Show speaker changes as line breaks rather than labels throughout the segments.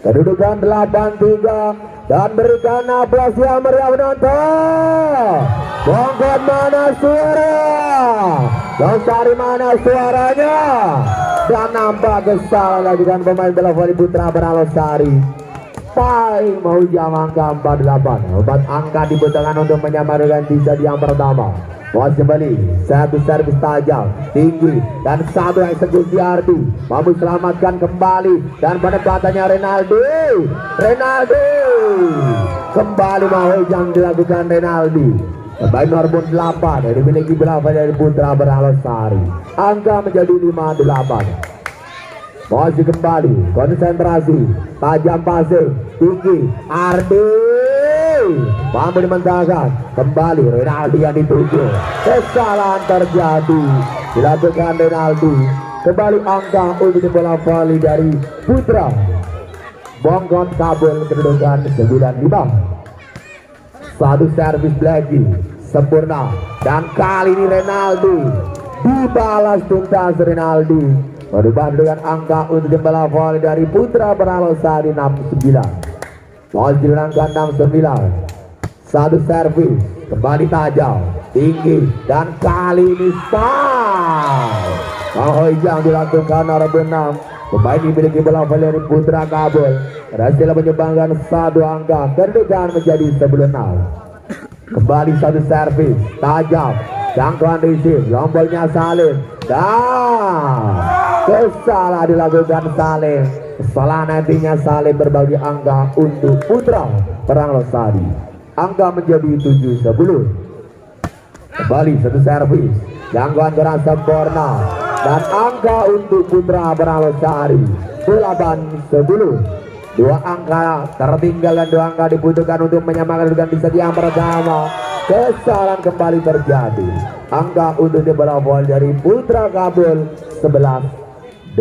Kedudukan 8-3 dan berikan aplaus yang meriah penonton. Bongkot mana suara? Losari mana suaranya? Dan nampak kesal dengan pemain bola voli putra Losari. Pai mau jam angka 48. 4 angka dibutuhkan untuk menyamarkan di set yang pertama. Bos kembali, satu servis tajam, tinggi, dan satu eksekusi Ardi. Mampu selamatkan kembali, dan penempatannya Renaldi. Kembali mau yang dilakukan Renaldi. Pemain nomor 8 yang dimiliki berapa dari putra Losari. Angka menjadi 58. Masih kembali, konsentrasi, tajam pasir, tinggi, Ardi. Mampu dimentahkan, kembali Renaldi yang dituju. Kesalahan terjadi, dilakukan Renaldi. Kembali angka untuk bola voli dari putra Bongkot kabel kedudukan 95. Satu servis lagi sempurna, dan kali ini Renaldi dibalas tuntas. Renaldi berubah dengan angka untuk bola voli dari putra Losari 69. Masih dilangkan 69. Satu servis kembali tajam, tinggi, dan kali ini foul. Hojang dilakukan nomor 6. Pemain dimiliki bola voli dari putra Kabul berhasil menyumbangkan satu angka, kedudukan menjadi 76. Kembali satu servis tajam, jangkauan receive, lombolnya Salim, dan kesalahan dilakukan Salim. Kesalahan nantinya Salim berbagi angka untuk putra Losari. Angka menjadi 7-10. Kembali satu servis, jangkauan keras sempurna, dan angka untuk putra Losari 8-10. Dua angka tertinggal dan dua angka dibutuhkan untuk menyamakan dengan di set yang pertama. Kesalahan kembali terjadi. Angka untuk bola voli dari putra Kabul 11-8.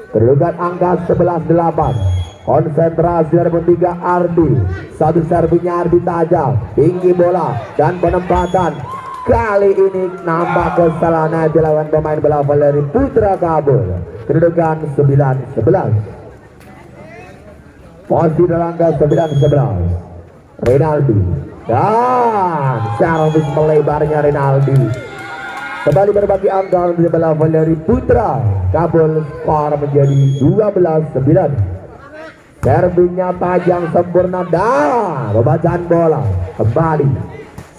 Kedudukan angka 11-8. Konsentrasi dari bertiga Ardi. Satu servisnya Ardi tajam, tinggi bola, dan penempatan. Kali ini nampak kesalahan yang dilakukan pemain bola voli dari putra Kabul. Kedudukan 9-11. Posisi dalam angka 9-11. Renaldi, dan servis melebarnya Renaldi. Kembali berbagi angka untuk bola voli dari putra Kabul. Skor menjadi 12-9. Servisnya tajam sempurna, dan pembacaan bola kembali.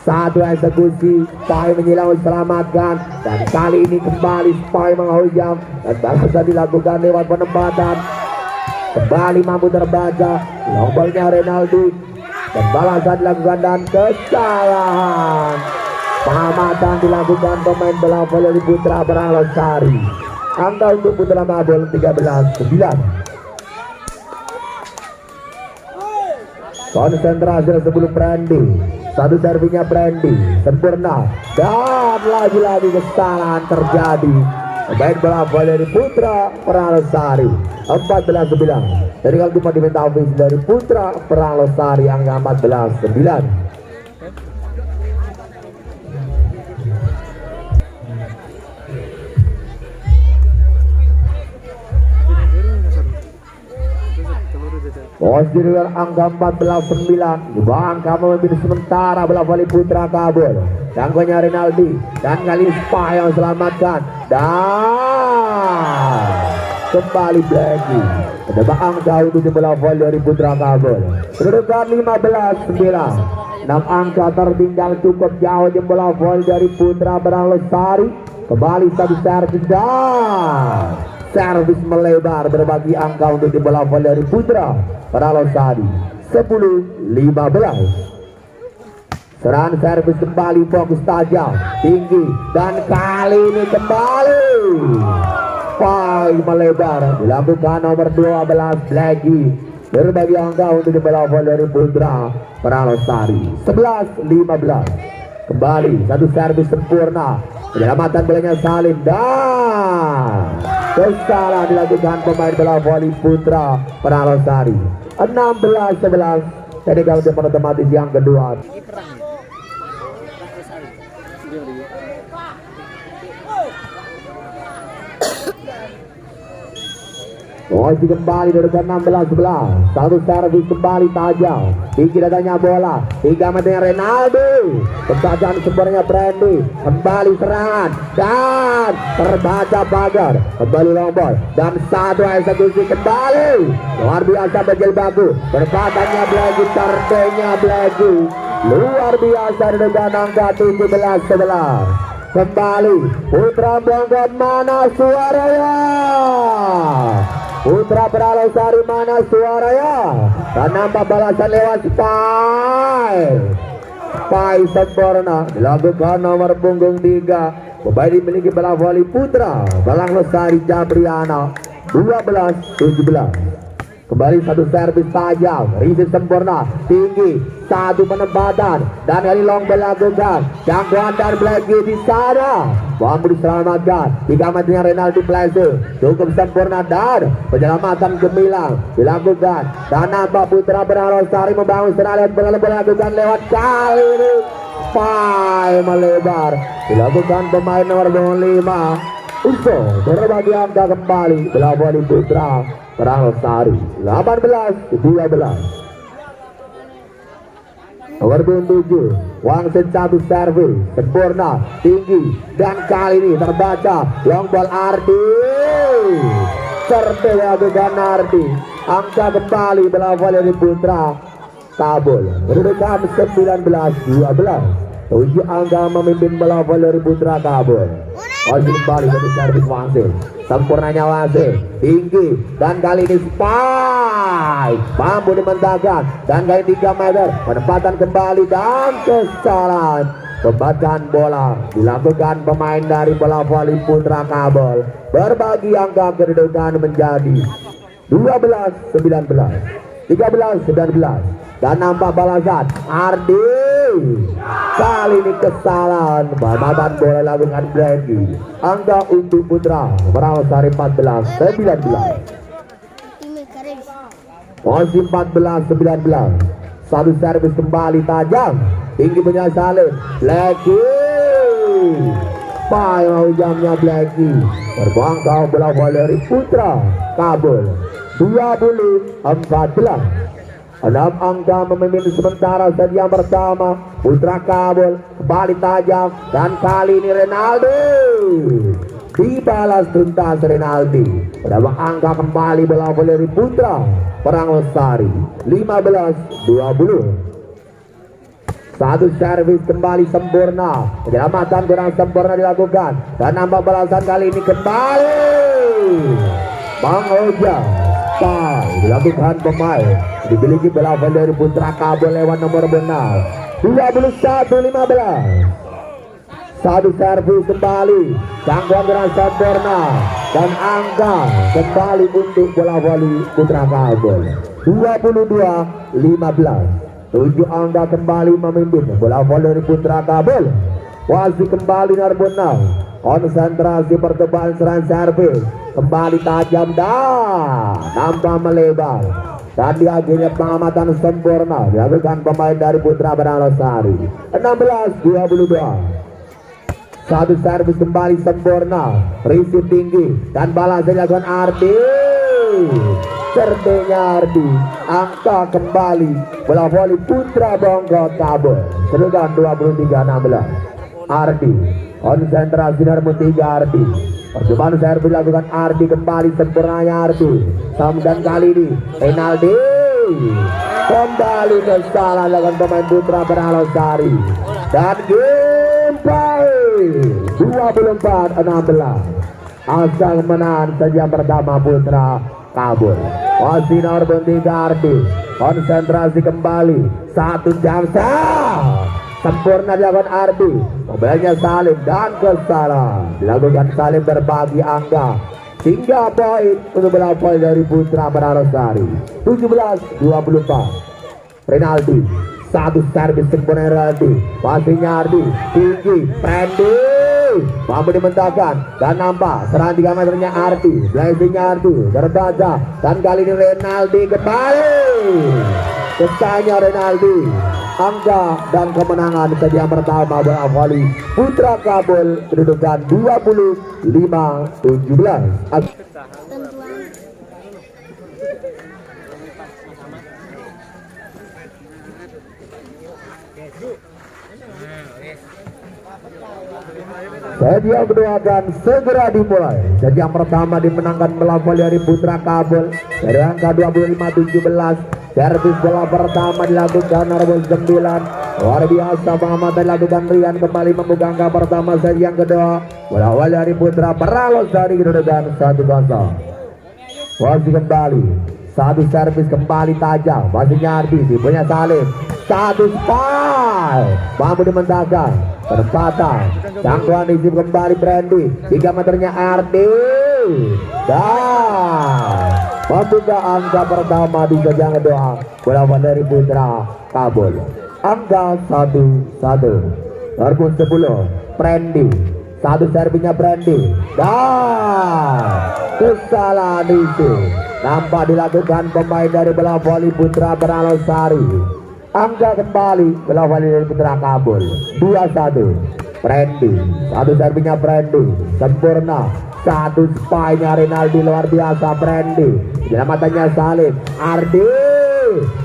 Satu eksekusi, Pai menyilang selamatkan, dan kali ini kembali Pai menghujam, dan balasan dilakukan lewat penempatan. Kembali mampu terbaca, lombalnya Renaldi, dan balasan dilakukan, dan kesalahan. Pengamatan dilakukan pemain bola voli putra Losari. Angka untuk putra Kabul 13-9. Konsentrasi sebelum Brandy. Satu servinya Brandy sempurna, dan lagi-lagi kesalahan terjadi. Pemain bola voli dari putra Losari 14-9. Dari kali cuma diminta ofis dari putra Losari angka 14-9. Posisi dengan angka 14-9. Di bawah angka memimpin sementara bola voli putra Kabul. Jangkauannya Renaldi, dan kali Spa yang selamatkan, dan kembali Blacky. Kedua angka untuk bola voli dari putra Kabul. Kedudukan 15-9. 6 angka tertinggal cukup jauh di bola voli dari putra Losari. Kembali satu servis, dan servis melebar berbagi angka untuk di bola voli dari putra Losari 10-15. Serangan servis kembali, fokus tajam, tinggi, dan kali ini kembali Pai melebar dilakukan nomor 12 Blacky berbagi angka untuk di bola voli dari putra Losari 11-15. Kembali satu servis sempurna, penyelamatan bolanya Salim, dan kesalahan dilakukan pemain bola voli putra Losari 16-11. Jadi kalau otomatis yang kedua. Masih kembali dari 16-11. Satu servis kembali tajam. Tinggi datanya bola. 3 meternya Renaldi. Penjajahan sebenarnya Brandy. Kembali serangan. Dan terbaca pagar. Kembali long ball. Dan satu eksekusi kembali. Luar biasa Bajil Bagu. Berbadannya Blagu. Terdenya Blagu. Luar biasa dengan angka 17-11. Kembali Putra Bongkot mana suaranya? Putra Beralosari mana suaranya? Dan nampak balasan lewat Pai sempurna dilakukan nomor punggung 3. Pemain dimiliki bola voli Putra Beralosari Jabriana 12-17. Kembali satu servis tajam, risik sempurna, tinggi, satu penempatan, dan kali long dilakukan. Jangkauan dan Blacky di sana, mampu diselamatkan. 3 meternya Renaldi Plaza, cukup sempurna dan penyelamatan gemilang dilakukan. Dan nampak Putra Beralosari membangun serangan melakukan lewat kali ini. Pai melebar, dilakukan pemain nomor 5. Uso berbagi angka kembali bola voli Putra Beralosari 18-12. Nomor 7 Wangsit satu servis sempurna tinggi dan kali ini terbaca long ball Ardi terdilakukan Ardi. Angka kembali bola voli Putra Kabul kedudukan 19-12. 7 angka memimpin bola voli Putra Kabul. Masih kembali dari servis Wangsit, sempurnanya Wangsit tinggi dan kali ini spike mampu dimentahkan dan kali 3 meter penempatan kembali dan kesalahan pembacaan bola dilakukan pemain dari bola voli Putra Kabul. Berbagi angka kedudukan menjadi 12-19, 13-19. Dan nampak balasan Ardi kali ini kesalahan pembacaan bola lakukan Brandy. Angka untuk Putra Beralosari 14-19. Masih 14-19. Satu servis kembali tajam, tinggi punya Salim Blacky. Pai mau jamnya Blacky. Terbangkau bola voli Putra Kabul 20-14. 6 angka memimpin sementara set yang pertama. Putra Kabul kembali tajam dan kali ini Renaldi dibalas tuntas Renaldi. Berapa angka kembali bola voli Putra Beralosari 15-20. Satu servis kembali sempurna, penyelamatan kurang sempurna dilakukan dan nampak balasan kali ini kembali Bang Oja. Dilakukan pemain dimiliki bola voli dari Putra Kabul lewat nomor 6 21-15. Satu servis kembali, jangkauan kurang sempurna dan angka kembali untuk bola voli Putra Kabul 22-15. 7 angka kembali memimpin bola voli dari Putra Kabul. Wasit kembali Narbonau, konsentrasi percobaan serangan servis kembali tajam dan nampak melebar dan di akhirnya pengamatan sempurna dilakukan pemain dari Putra Beralosari 16-22. Satu servis kembali sempurna, risik tinggi dan balas dilakukan Ardi. Cerdinya Ardi, angka kembali bola voli Putra Bongkot Kabul kedudukan 23-16. Ardi konsentrasi nomor 3 Ardi. Percobaan servis dilakukan Ardi kembali sempurnanya Ardi. Dan kali ini Renaldi kembali kesalahan dilakukan pemain Putra Beralosari dan game play 24-16. Asal menang saja pertama Putra Kabul. Masih nomor 3 Ardi konsentrasi kembali satu jam sempurna dilakukan Ardi. Mobilnya Salim dan kesalahan dilakukan Salim berbagi angka 3 poin untuk bola voli dari Putra Beralosari 17-24. Renaldi satu servis sempurna Renaldi, pastinya Ardi tinggi Brandy mampu dimentahkan dan nampak serangan 3 meternya Ardi, blessingnya Ardi terbaca dan kali ini Renaldi kembali kesanya Renaldi. Angka dan kemenangan set yang pertama bola voli Putra Kabul kedudukan 25-17. Set yang kedua akan segera dimulai. Set yang pertama dimenangkan melawan dari Putra Kabul dari angka 25-17. Servis bola pertama dilakukan nomor 9. Luar biasa Muhammad dilakukan Rian kembali membuka angka pertama. Set yang kedua bola dari Putra Beralos dari kedudukan 1-0. Masih kembali satu servis kembali tajam, masih Ardi punya Salim, satu spike mampu dimentahkan penempatan jangkauan isi kembali Brandy 3 meternya Ardi dan membuka angka pertama di set yang kedua bola dari Putra Kabul angka 1-1. Nomor 10 Brandy, satu servinya Brandy dan kesalahan itu nampak dilakukan pemain dari bola voli Putra Bernalosari. Angka kembali bola voli dari Putra Kabul 2-1. Brandy, satu servinya Brandy sempurna, satu spy-nya Rinaldi luar biasa. Brandy penyelamatannya Salim, Ardi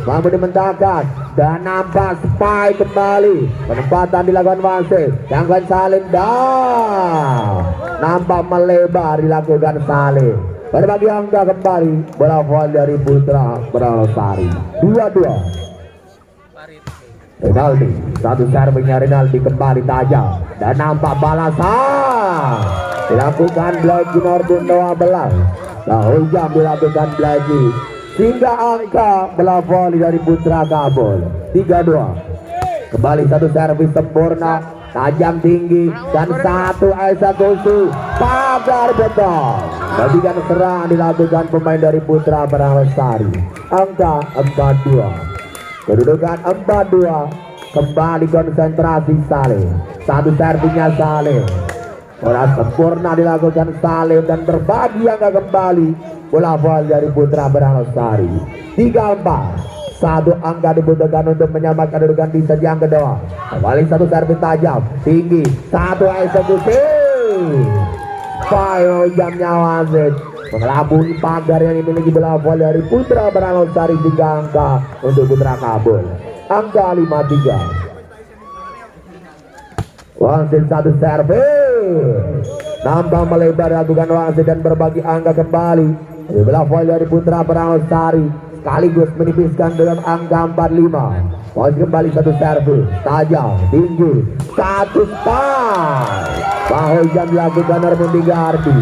mampu dimentahkan dan nampak spy kembali, penempatan dilakukan wasit jangkauan Salim dan nampak melebar dilakukan Salim. Berbagi angka kembali bola volley dari Putra Bernalosari 2-2. Rinaldi, satu servinya Rinaldi kembali tajam dan nampak balasan dilakukan Blackie Norbun 12. Dahulu jam dilakukan Blackie sehingga angka bola volley dari Putra Kabul 3-2. Kembali satu servis sempurna tajam tinggi dan satu eksekusi pagar beton. Bagian serangan dilakukan pemain dari Putra Bernalosari angka 4-2. Kedudukan 4-2. Kembali konsentrasi Salim, satu servinya Salim, bola sempurna dilakukan Salim dan berbagi angka kembali bola volley dari Putra Bernalosari 3-4. Satu angka dibutuhkan untuk menyamakan kedudukan di set yang kedua. Kembali satu servis tajam tinggi, satu eksekusi final jamnya wasit mengelabui pagar yang dimiliki bola volley dari Putra Bernalosari 3 angka untuk Putra Kabul angka 5-3. Wasit satu servis nampak melebar dilakukan wasit dan berbagi angka kembali di bola volley dari Putra Bernalosari sekaligus menipiskan dengan angka 45. Masih kembali satu servis tajam tinggi, satu spike bahu jam dilakukan Armon Digardi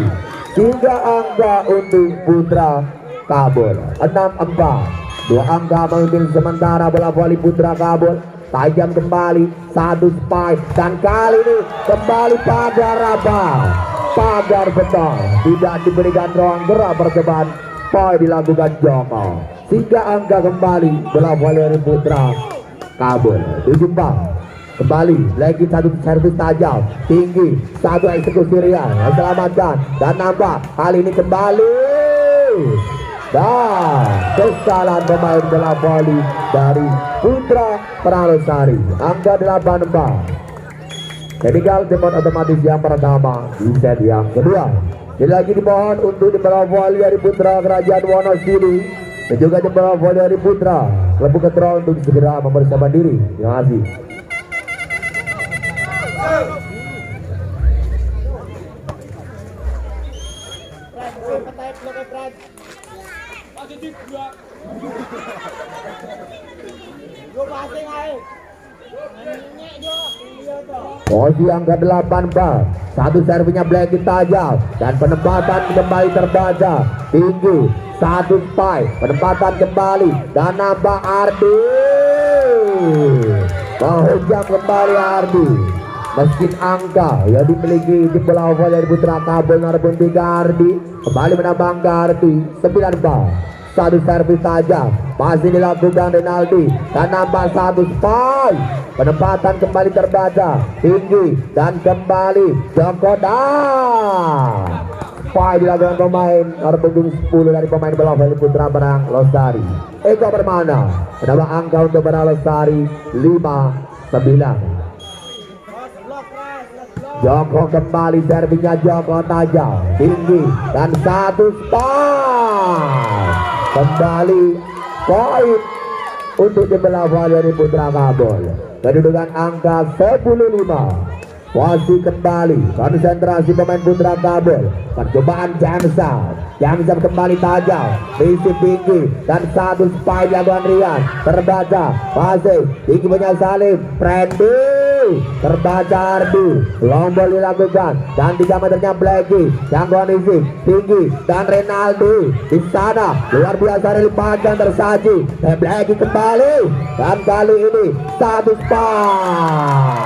3 angka untuk Putra Kabul 6-4. 2 angka memimpin sementara bola voli Putra Kabul tajam kembali satu spike dan kali ini kembali pagar abang, pagar beton tidak diberikan ruang gerak percobaan poin dilakukan Joko sehingga angka kembali bola voli dari Putra Kabul 7-4. Kembali lagi satu servis tajam tinggi, satu eksekusi Rian selamatkan dan nampak hal ini kembali dan kesalahan pemain bola voli dari Putra Bernalosari angka 8-4. Tinggal cepat otomatis yang pertama di set yang kedua. Jadi lagi dimohon untuk di bola voli dari Putra Kerajaan Wonosiri dan juga di bola voli dari Putra Klebu Ketro untuk segera mempersiapkan diri. Terima kasih. Posisi angka 8-4. Satu servinya Blackie tajam dan penempatan kembali terbaca tinggi, satu spike penempatan kembali dan nampak Ardi menghujam kembali Ardi. Meski angka yang dimiliki di bola voli dari Putra Kabul Narbun 3 Ardi kembali menambah angka Ardi 9-4. Satu servis tajam masih dilakukan Rinaldi dan nampak satu spike penempatan kembali terbaca tinggi dan kembali Joko dan spike dilakukan pemain nomor punggung 10 dari pemain bola voli Putra Bernalosari Eko Permana menambah angka untuk Bernalosari 5-9. Joko kembali servinya Joko tajam tinggi dan satu spike kembali poin untuk di bola voli dari Putra Kabul. Kedudukan angka 10-5. Posisi kembali, konsentrasi pemain putra Kabul. Percobaan Jamsam kembali tajam, misi tinggi dan satu spike dilakukan Rian. Terbaca, masih tinggi punya Salim, Randy, terbaca Ardi, lombol dilakukan dan 3 meternya Blacky, jangkauan isi tinggi dan Renaldi di sana luar biasa dari panjang tersaji. Blacky kembali dan kali ini satu spike.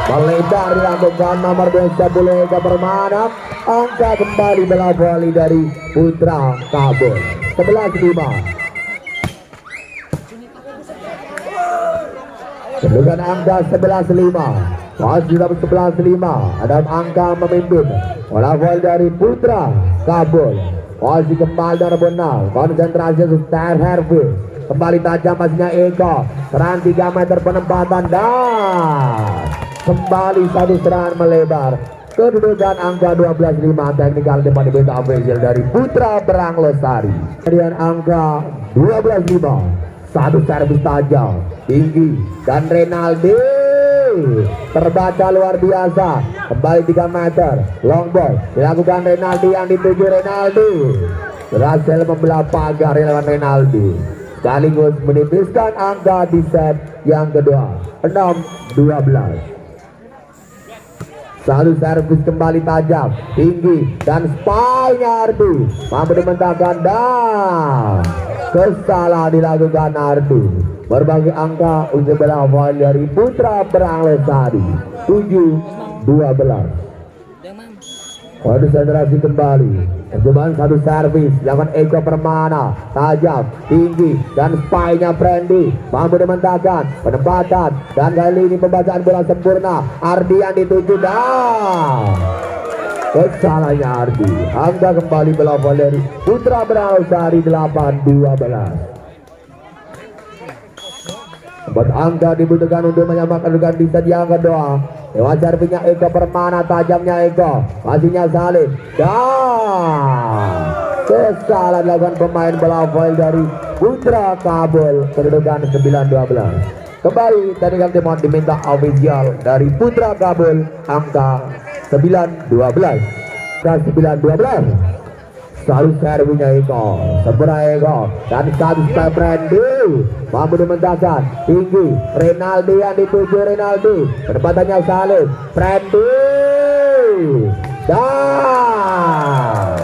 Melebar dilakukan nomor 20 Eka Permana. Angka kembali bola voli dari putra Kabul 11-5. Kedudukan angka 11-5. Masih dapat 11-5. Ada angka memimpin bola voli dari putra Kabul. Masih kembali dari benar. Konsentrasi Star Hervis. Kembali tajam masihnya Eko. Serangan 3 meter penempatan dan kembali satu serangan melebar. Kedudukan angka 12-5. Teknikal depan dibeta official dari Putra Berang Lestari. Kemudian angka 12-5. Satu servis tajam tinggi dan Renaldi terbaca luar biasa. Kembali 3 meter long ball dilakukan Renaldi yang dituju Renaldi. Berhasil membelah pagar lawan Renaldi. Sekaligus menipiskan angka di set yang kedua 6-12. Satu servis kembali tajam tinggi dan spike-nya Ardi mampu dimentahkan dan kesalahan dilakukan Ardi. Berbagai angka untuk bola voli dari Putra Berang Lestari 7-12. Konsentrasi kembali. Percobaan satu servis dilakukan Eko Permana, tajam tinggi dan spike-nya Brandy mampu dimentahkan penempatan dan kali ini pembacaan bola sempurna. Ardi yang dituju dan kesalahannya Ardi. Angka kembali bola voli dari Putra Berang Lestari 8-12. Buat angka dibutuhkan untuk menyamakan dengan di set yang kedua. Lewat servisnya Eko Permana, tajamnya Eko, masihnya Salim dan kesalahan dilakukan pemain bola voli dari Putra Kabul. Kedudukan 9-12. Kembali tadi kami mohon diminta official dari Putra Kabul angka 9-12. Dan 9-12. Selalu servisnya Eko, sempurna Eko dan satu step Randy mampu dimentahkan tinggi Renaldi yang dituju Renaldi. Penempatannya Salim, Randy dan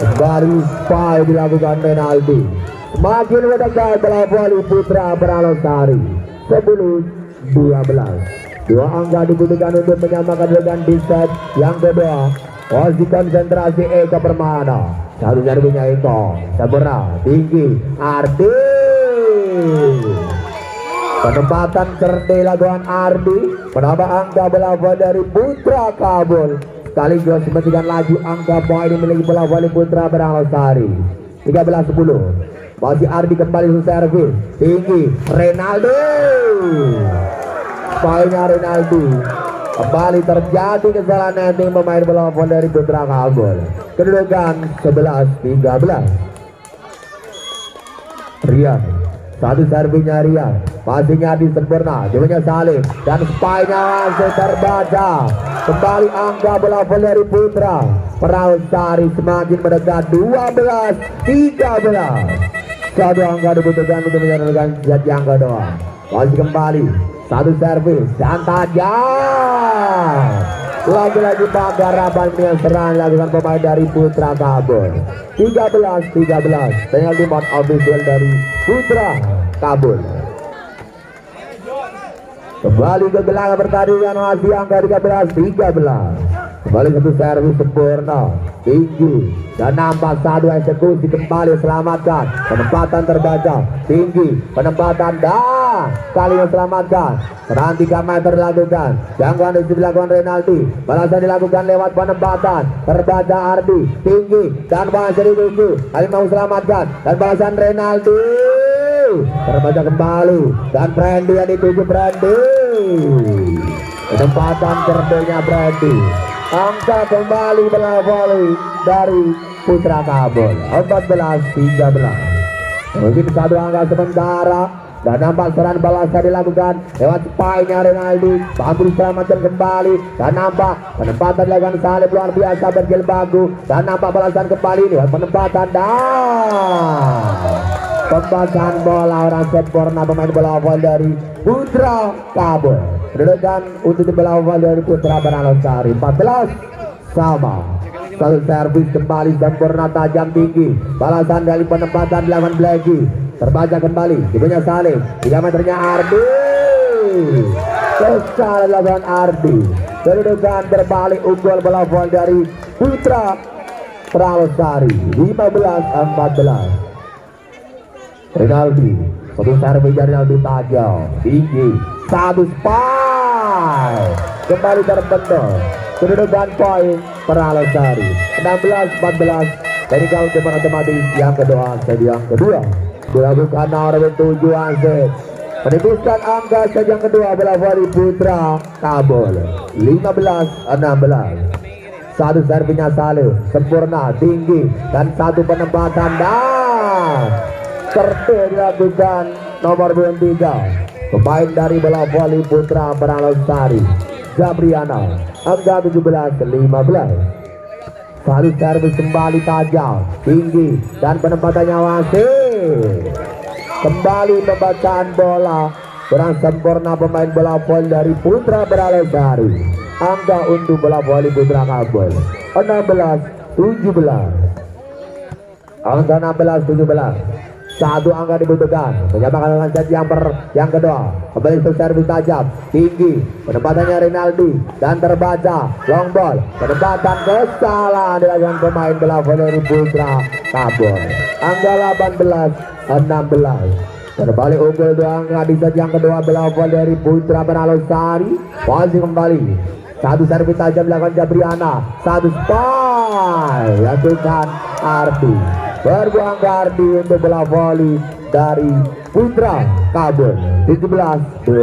kembali spike dilakukan Renaldi. Semakin mendekat bola voli Putra Berang Lestari 10-12. Dua angka dibutuhkan untuk menyamakan dengan di set yang kedua. Posisi konsentrasi Eko Permana. Satu servisnya Eko, sempurna tinggi Ardi. Penempatan cerdik lakukan Ardi, menambah angka bola voli dari Putra Kabul. Sekaligus memberikan laju angka poin dimiliki bola voli Putra Berang Lestari 13-10. Masih Ardi kembali ke servis tinggi Renaldi. Poinnya Renaldi. Kembali terjadi kesalahan netting pemain bola voli dari Putra Kabul. Kedudukan 11-13. Rian, satu servisnya Rian, masihnya di sempurna, dimana Salim dan spike-nya langsung terbaca. Kembali angka bola voli dari Putra Berang Lestari semakin mendekat 12-13. Satu angka dibutuhkan untuk menyelesaikan set yang kedua. Masih kembali satu servis dan tajam. Lagi-lagi pagar yang serang lakukan pemain dari Putra Kabul 13-13. Penalti mount official dari Putra Kabul. Kembali ke gelanggang pertandingan masih angka 13-13. Kembali satu servis sempurna tinggi dan nampak satu eksekusi kembali selamatkan. Penempatan terbaca tinggi, penempatan dan kali yang selamatkan. Serangan 3 meter dilakukan, jangkauan dilakukan Renaldi, balasan dilakukan lewat penempatan terbaca Ardi tinggi dan balasan dituju. Kali mau selamatkan dan balasan Renaldi terbaca kembali dan Brandy yang dituju Brandy. Penempatan cerdeknya Brandy. Angka kembali bola voli dari Putra Kabul 14-13. Mungkin satu angka sementara Dan nampak serangan balasan dilakukan lewat spy-nya Rinaldi. Mampu diselamatkan kembali. Dan nampak penempatan dilakukan Salib luar biasa bergil bagu. Dan nampak balasan kembali lewat penempatan dan pembacakan bola orang sempurna pemain bola volley dari Putra Kabul. Kedudukan untuk di bola volley dari Putra Beranglosari 14 sama. Satu servis kembali sempurna tajam tinggi. Balasan dari penempatan dilakukan Blacky. Terbaca kembali dipunya Salib. 3 meternya Ardi. Kesal dilakukan Ardi. Kedudukan berbalik unggul bola volley dari Putra Beranglosari 15-14. Rinaldi, satu servis dari Rinaldi tajam tinggi, satu spy kembali terbentuk. Kedudukan poin Beranglosari 16-14 dari counter matematis yang kedua. Sedi yang kedua dilakukan nomor 7 Asep menembuskan angka sedi yang kedua bola volley Putra Kabul 15-16. Satu servisnya Salih sempurna tinggi dan satu penempatan dan tertib dilakukan nomor 23 pemain dari bola volley Putra Beranglosari Gabriana angka 17-15. Satu servis kembali tajam tinggi dan penempatannya masih kembali pembacaan bola kurang sempurna pemain bola volley dari Putra Beranglosari. Angka untuk bola volley Putra Kabul 16-17. Angka 16-17. Satu angka dibutuhkan. Menyamakan dengan set yang kedua. Kembali untuk servis tajam tinggi. Penempatannya Rinaldi dan terbaca long ball. Penempatan kesalahan dilakukan pemain bola volley Putra Kabul. Angka 18-16. Kembali unggul 2 angka di set yang kedua bola volley dari Putra Beranglosari. Posisi kembali. Satu servis tajam dilakukan Gabriana. Satu spy lakukan Ardi. Berbuang Ardi untuk bola volley dari Putra Kabul 17-18.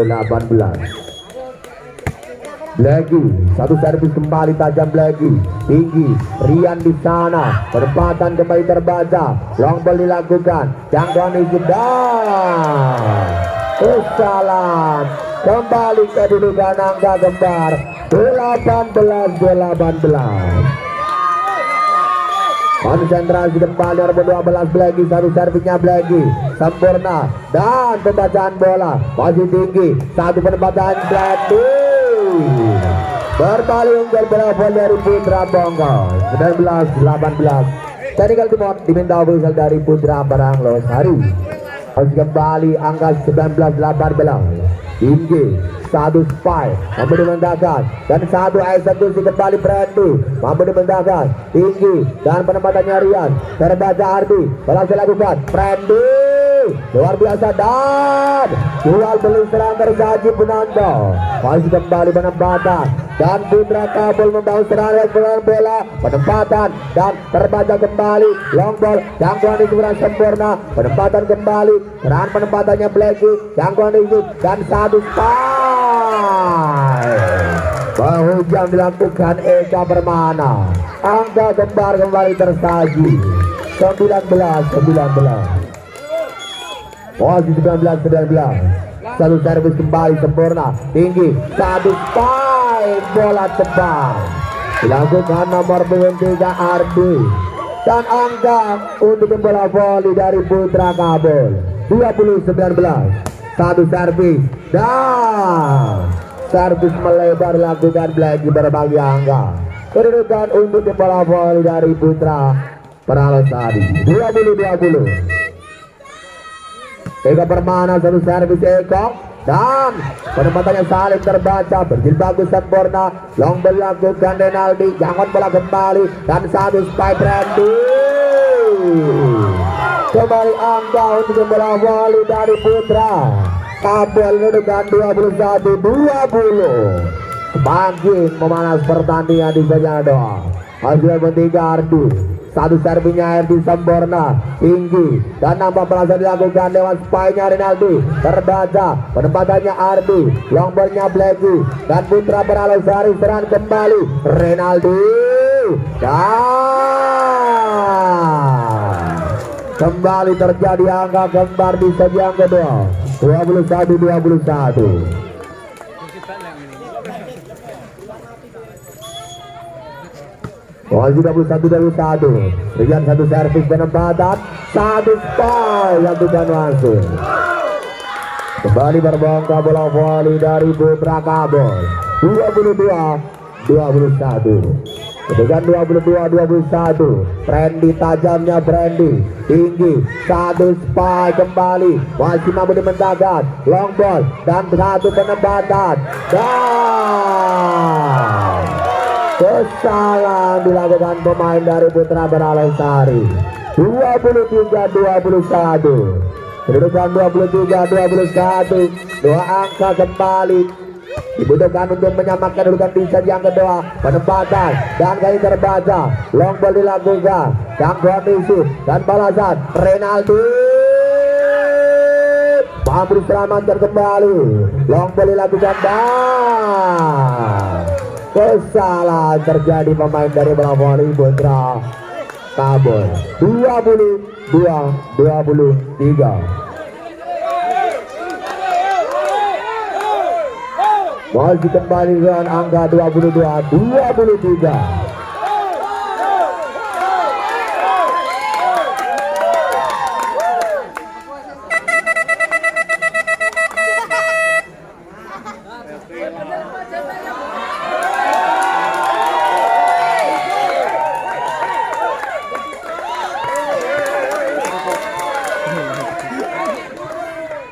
Blacky, satu servis kembali tajam Blacky tinggi. Rian di sana, penempatan kembali terbaca. Long ball dilakukan. Jangkauan sudah. Kesalahan. Kembali kedudukan angka kembar 18-18. Konsentrasi kembali nomor 12 Blacky. Satu servisnya Blacky sempurna dan pembacaan bola masih tinggi. Satu penempatan Blacky berbalik unggul bola volley dari Putra Bongkol 19-18. Technical Timur diminta official dari Putra Beranglosari. Masih kembali angka 19-18 tinggi. Satu spy mampu dimendahkan dan satu eksekusi kembali Brandy mampu dimendahkan tinggi dan penempatannya Rian terbaca Ardi berhasil lakukan Brandy luar biasa dan jual beli serang tersaji Penando. Masih kembali penempatan dan Putra Kabul membawa serangan bola penempatan dan terbaca kembali long ball jangkauan itu kurang sempurna. Penempatan kembali serangan penempatannya Blacky jangkauan itu dan satu spy penghujam dilakukan Eka Permana. Angka kembar kembali tersaji 19-19. Posisi 19-19. Satu servis kembali sempurna tinggi. Satu spy bola tebal dilakukan nomor 23 Ardi. Dan angka untuk bola volley dari Putra Kabul 20-19. Satu servis dan servis melebar dilakukan Blacky berbagi angka. Kedudukan untuk bola volley dari Putra Beranglosari 20-20. Eka Permana satu servis Eko dan penempatannya Salib terbaca berjil bagus sempurna. Long ball dilakukan Rinaldi jangkauan bola kembali dan satu spy Brandy. Kembali angka untuk bola volley dari Putra Kabul dengan 21-20. Semakin memanas pertandingan di sana doa. Hasil ketiga Ardi. Satu servisnya Ardi sempurna tinggi dan nampak berhasil dilakukan lewat spy-nya Rinaldi terbaca penempatannya Ardi long ball-nya Blacky dan Putra Beranglosari serangan kembali Rinaldi dan kembali terjadi angka kembar di set yang kedua 21-21. Posisi 21-21. Berikan satu servis penempatan, satu spy yang bukan langsung. Kembali berbongkar bola voli dari Putra Kabul. 22-21. Dengan 22-21. Brandy tajamnya Brandy tinggi, satu spy kembali, masih mampu dimenangkan long ball dan satu penempatan dan kesalahan dilakukan pemain dari Putra Beralesari. 23-21. Kedudukan 23-21. Dua angka kembali dibutuhkan untuk menyamakan kedudukan di set yang kedua. Penempatan dan kali terbaca, long ball dilakukan, gangguan isi dan balasan Renaldi mampu diselamatkan kembali. Long ball dilakukan dan kesalahan terjadi pemain dari bola voli Putra Kabul. 22-23. Masih kembali dengan angka 22-23.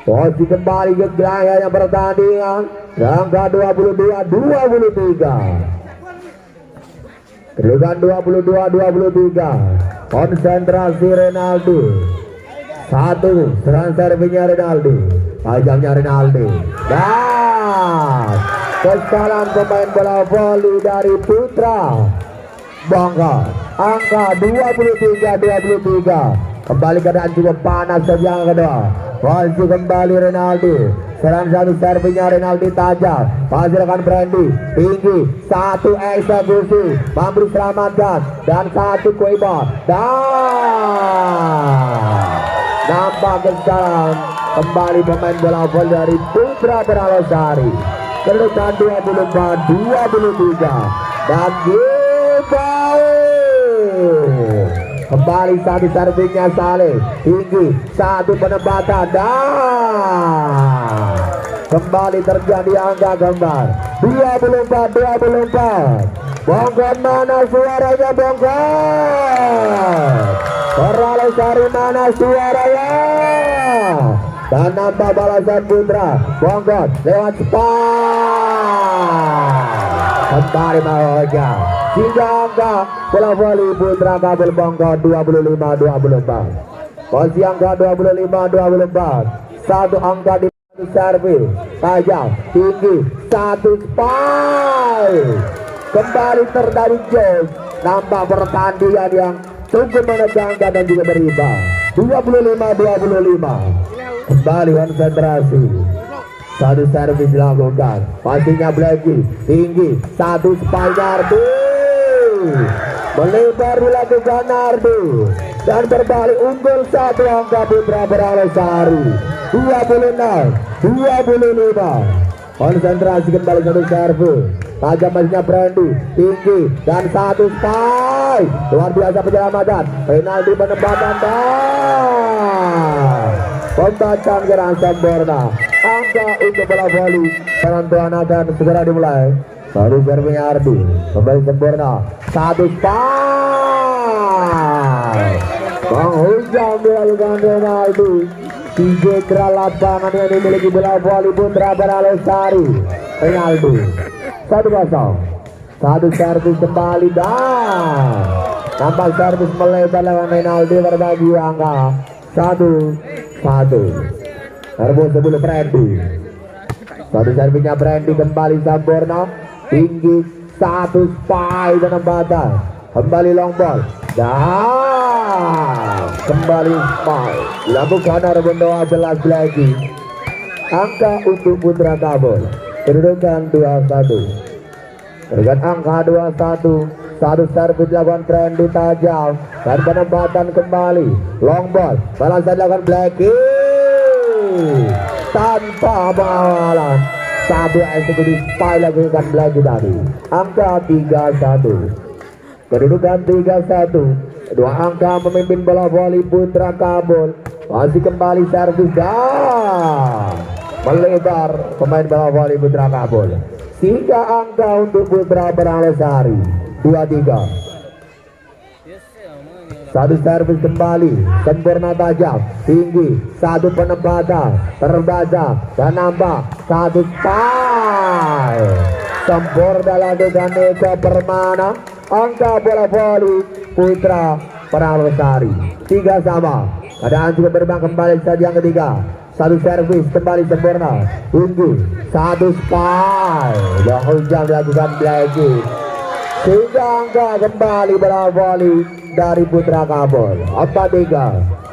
Posisi kembali ke gelangnya pertandingan. Angka 22-23. Kedudukan 22-23. Konsentrasi Renaldi. Satu serangan servisnya Renaldi. Tajamnya Renaldi. Dan kesalahan pemain bola voli dari Putra Bangka. Angka 23-23. Kembali keadaan cukup panas yang kedua. Posisi kembali Renaldi. Serang satu servisnya Renaldi tajam, menghasilkan Brandy tinggi, satu eksekusi mampu diselamatkan dan satu kuibar dan nampak kesalahan kembali pemain bola voli dari Putra Beralesari. Kedudukan 24-23 dan kembali satu servisnya Saleh tinggi, satu penempatan dan kembali terjadi angka gambar 24-24. Bongkar mana suaranya bongkar? Beralesari mana suaranya? Dan nampak balasan Putra bongkar lewat spy. Kembali Mahoja hingga angka bola voli Putra Kabul bongkar 25-24. Posisi angka 25-24. Satu angka di servis tajam tinggi, satu spy. Kembali terjadi jauh. Nampak pertandingan yang cukup menegangkan dan juga berimbang. 25-25. Kembali konsentrasi. Satu servis dilakukan, pastinya Blacky tinggi, satu spy Nardi melebar dilakukan Nardi dan berbalik unggul satu angka Putra Beralesari 26-25. Konsentrasi kembali satu servis tajam masihnya Brandy tinggi dan satu spy. Luar biasa penyelamatan Renaldi penempatan dan pembacaan gerak sempurna. Angka untuk bola voli penentuan akan segera dimulai. Baru servisnya Ardi kembali sempurna, satu spy menghujam dilakukan Renaldi. Tiga gerak lapangan yang dimiliki bola voli Putra Beralesari. Renaldi 1-0. Satu servis kembali dan nampak servis melebar lewat Renaldi berbagi angka 1-1. Rebut sebelum Brandy. Satu servisnya Brandy kembali sempurna tinggi, satu spy penempatan. Kembali long ball dan kembali spy dilakukan rebut doa jelas lagi. Angka untuk Putra Kabul kedudukan 2-1. Kedudukan angka 2-1. Satu servis dilakukan Brandy tajam dan penempatan kembali long ball balasan dilakukan Blacky tanpa pengawalan. Satu eksekusi spy lagi tadi. Angka 31. Kedudukan 31. Dua angka memimpin bola voli putra Kabul. Masih kembali servis dan melebar pemain bola voli putra Kabul. 3 angka untuk putra Beranglosari. 23. Satu servis kembali, sempurna tajam, tinggi, satu penempatan, terbaca, dan nampak, satu spy. Sempurna lakukan Eka Permana, angka bola voli putra Beranglosari. 3 sama, keadaan juga berbang kembali saja yang ketiga. Satu servis kembali sempurna, tinggi, satu spy. Dan hujan dilakukan Blackie. 3 angka kembali bola voli dari putra Kabul. 4-3.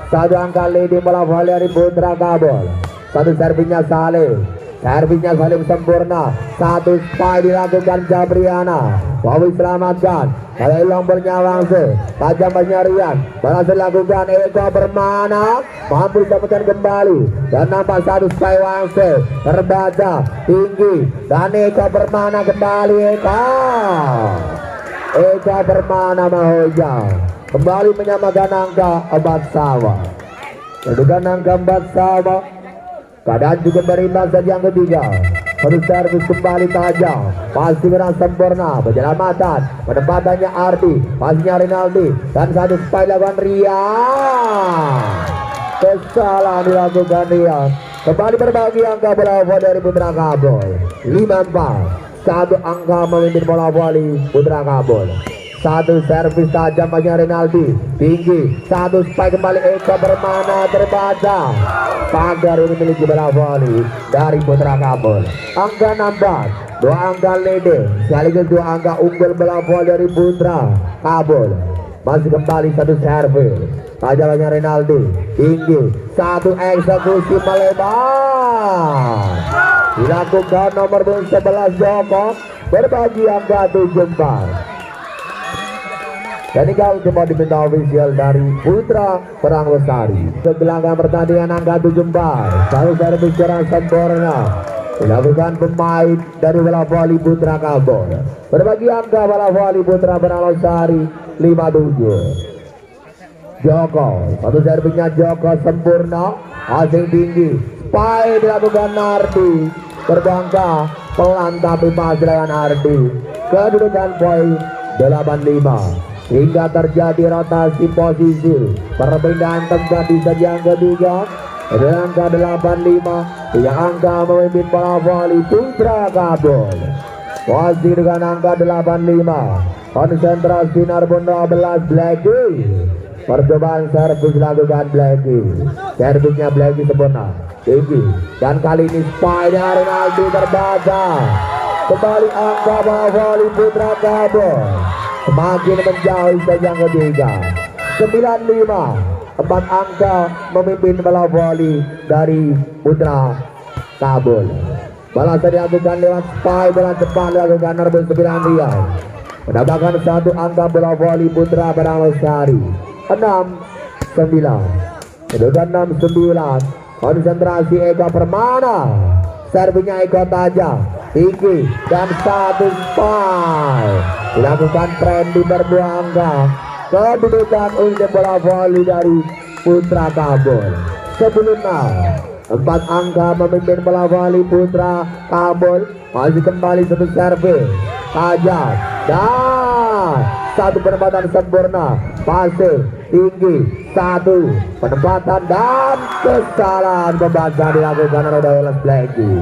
Satu angka leading bola voli dari putra Kabul. Satu servisnya Salim. Servisnya Salim sempurna. Satu spy dilakukan Jabriana. Wawi selamatkan. Kalau hilang bernyawa langsung. Tajam penyarian. Berhasil dilakukan Eko Permana. Mampu disambutkan kembali. Dan nampak satu spy langsung. Terbaca. Tinggi. Dan Eko Permana kembali Eka Permana Mahoja kembali menyamakan angka 4 sama. Kedudukan angka 4 sama. Keadaan juga berimbang saja yang ketiga. Satu servis kembali tajam, pasti berang sempurna, penyelamatan, penempatannya Ardi, pastinya Rinaldi, dan satu spy lawan Rian. Kesalahan dilakukan Rian. Kembali berbagi angka bola voli dari putra Kabul. 5-4. Satu angka memimpin bola voli putra Kabul. Satu servis tajam bagi Rinaldi, tinggi, satu spy kembali Eka Permana terbaca. Pagar ini memiliki bola voli dari putra Kabul. Angka 16, 2 angka leading, sekaligus 2 angka unggul bola voli dari putra Kabul. Masih kembali satu servis tajam bagi Rinaldi, tinggi, satu eksekusi melebar. Dilakukan nomor 11 Joko berbagi angka 74. Dan kau cuma diminta ofisial dari putra Beranglosari. Segelangkah pertandingan angka 74. Satu servis serang sempurna dilakukan pemain dari bola voli putra Kabul. Berbagi angka bola voli putra Beranglosari 57. Joko, satu servisnya Joko sempurna, asing tinggi, spy dilakukan Nardi, terbangka pelan tapi masih dengan Ardi. Kedudukan poin 85 hingga terjadi rotasi posisi perpindahan tempat di set yang ketiga. Dengan angka 85 yang angka memimpin bola voli putra Kabul. Posisi dengan angka 85 konsentrasi Narbon 12 Blackie. Percobaan servis dilakukan Blackie. Servisnya Blackie sempurna, tinggi, dan kali ini spy dari Rinaldi terbaca. Kembali angka bola voli putra Kabul semakin menjauh saja yang ketiga. 95, 4 angka memimpin bola voli dari putra Kabul. Balasan dilakukan lewat spy, bola cepat dilakukan Narbon 9 Riau. Menambahkan 1 angka bola voli putra Beranglosari. 6-9. Kedudukan 6-9. Konsentrasi Eka Permana. Servisnya Eko tajam, tinggi, dan satu spy. Dilakukan tren di berdua angka. Kedudukan untuk bola voli dari putra Kabul. Sebelumnya 4 angka memimpin bola voli putra Kabul. Masih kembali satu servis tajam dan satu penempatan sempurna, pasir tinggi, satu penempatan dan kesalahan pembaca dilakukan oleh Dawes Blackie.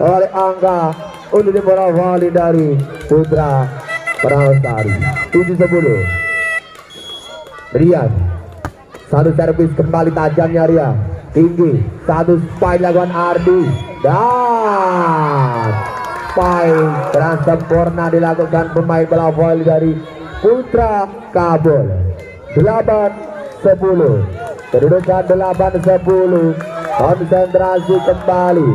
Oleh angka untuk bola voli dari putra Beranglosari 7-10. Rian, satu servis kembali tajamnya Rian, tinggi, satu spy lakukan Ardi, dan spy dan sempurna dilakukan pemain bola voli dari putra Kabul. 8-10. Kedudukan 8-10. Konsentrasi kembali.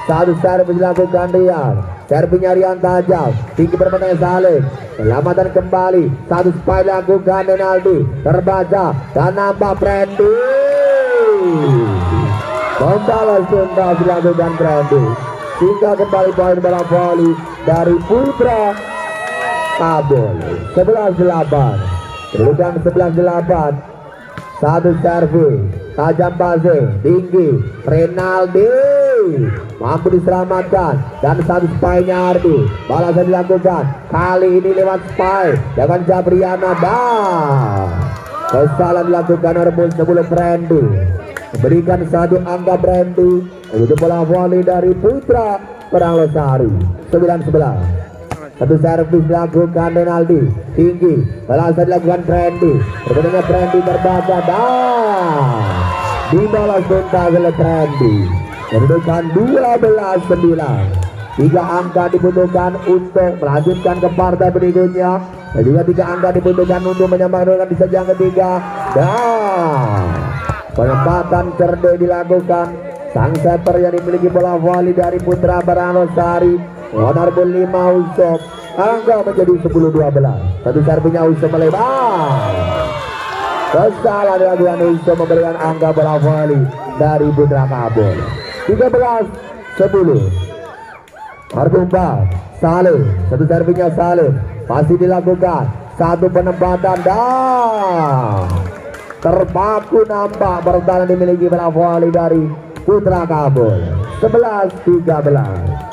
Satu servis dilakukan Rian. Servisnya Rian tajam, tinggi bermain Salim. Selamatan kembali. Satu spy dilakukan Rinaldi, terbaca dan nampak Freddy. membalas tuntas dilakukan Brandy, sehingga kembali poin bola voli dari Putra Kabul. 11-8, kedudukan 11-8. Satu servis, tajam pasir, tinggi, Renaldi mampu diselamatkan, dan satu spy-nya Ardi. Balasan dilakukan, kali ini lewat spy dengan Jabriana, dan kesalahan dilakukan Arbun sebelum Brandy memberikan satu angka Brandy. Itu bola voli dari Putra Perang Losari. 9-11. Satu servis dilakukan Renaldi, tinggi, balasan dilakukan Brandy. Berbedanya Brandy terbaca, dan dibalas tuntas oleh Brandy. Kedudukan 12-9. 3 angka dibutuhkan untuk melanjutkan ke partai berikutnya, dan juga 3 angka dibutuhkan untuk menyamakan di set yang ketiga. Dan penempatan cerdik dilakukan sang setter yang dimiliki bola voli dari Putra Barang Losari. Honorable 5 Usop, angka menjadi 10-12. Satu servisnya Usop melebar. Kesalahan dilakukan Usop memberikan angka bola voli dari Putra Kabul. 13-10. Artumba Saleh, satu servisnya Saleh masih dilakukan, satu penempatan, dan terpaku nampak bertahan dimiliki bola voli dari Putra Kabul. 11-13.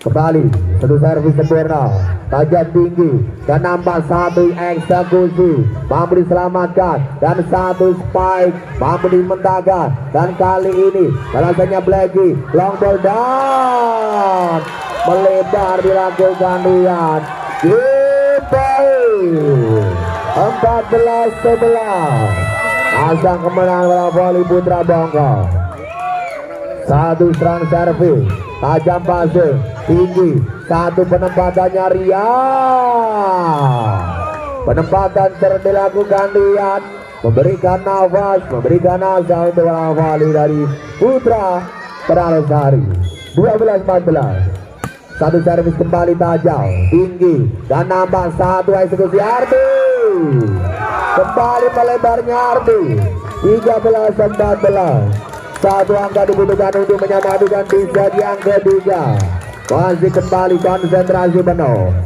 Kembali satu servis sempurna, tajam tinggi, dan nampak satu eksekusi mampu diselamatkan, dan satu spike mampu dimentahkan, dan kali ini balasannya Blacky, long ball, dan melebar dilakukan Rian. Giveaway 14-11. Asal kemenangan bola voli Putra Bangka. Satu serang servis, tajam pasir, tinggi, satu penempatannya Rian. Penempatan dilakukan Rian, memberikan nafas, memberikan asa untuk bola voli dari Putra Perang Losari. 12-14. Satu servis kembali tajam, tinggi, dan nampak satu eksekusi Ardi. Kembali melebarnya Ardi. 13-14. Satu angka dibutuhkan untuk menyamakan di set yang ketiga. Masih kembali konsentrasi penuh.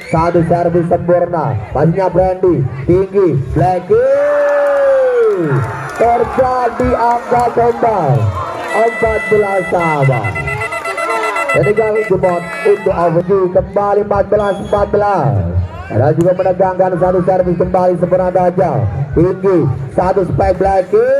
Satu servis sempurna, pastinya Brandy, tinggi, Blacky. Terjadi angka kembali 14-sama. Jadi kali jemput untuk overview kembali 14-14. Dan juga menegangkan satu servis kembali sempurna tajam, tinggi, satu spike Blacky.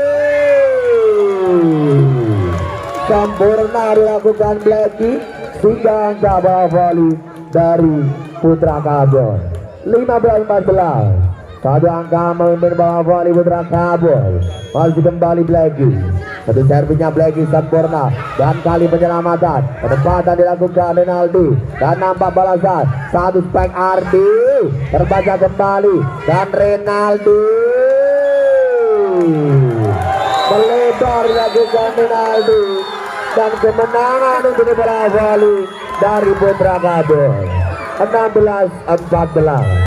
Sempurna dilakukan Blacky, sehingga angka bola voli dari Putra Kabul. 15-14. Satu angka memimpin bola voli Putra Kabul. Masih kembali Blacky. Satu servisnya Blacky sempurna, dan kali penyelamatan, penempatan dilakukan Renaldi, dan nampak balasan satu spike Ardi terbaca kembali, dan Renaldi melebar dilakukan Renaldi, dan kemenangan untuk bola voli dari Putra Kabul. 16-14.